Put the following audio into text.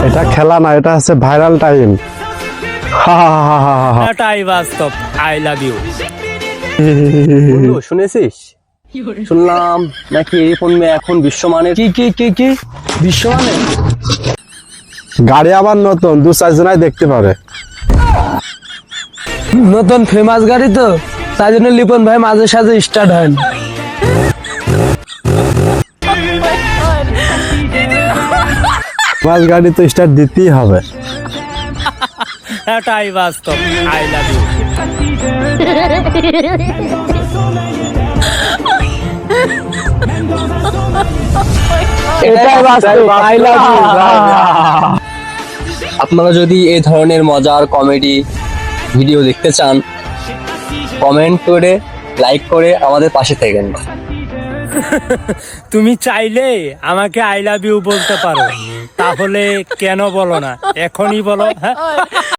এটা খেলা না, এটা হচ্ছে ভাইরাল টাইম। এটাই বাস্তব। I love you. শুনেছিস? শুনলাম নাকি এই ফোন এখন বিশ্বমানের। কি বিশ্বমানের গাড়ি আবার নতুন, 2-4 জনাই দেখতে পারে। নতুন ফেমাস গাড়ি তো, তাই জন্য লিপন ভাই মাঝে সাঝে স্টার্ট হয় না। বাস গাড়ি তো স্টার্ট দিতেই হবে। এটাই বাস্তব। I love you. এটাই বাস্তব, আই লাভ ইউ। আপনারা যদি এই ধরনের মজার কমেডি ভিডিও দেখতে চান, কমেন্ট করে লাইক করে আমাদের পাশে থাকেন। তুমি চাইলে আমাকে আই লাভ ইউ বলতে পারো, তাহলে কেন বলো না? এখনই বলো। হ্যাঁ।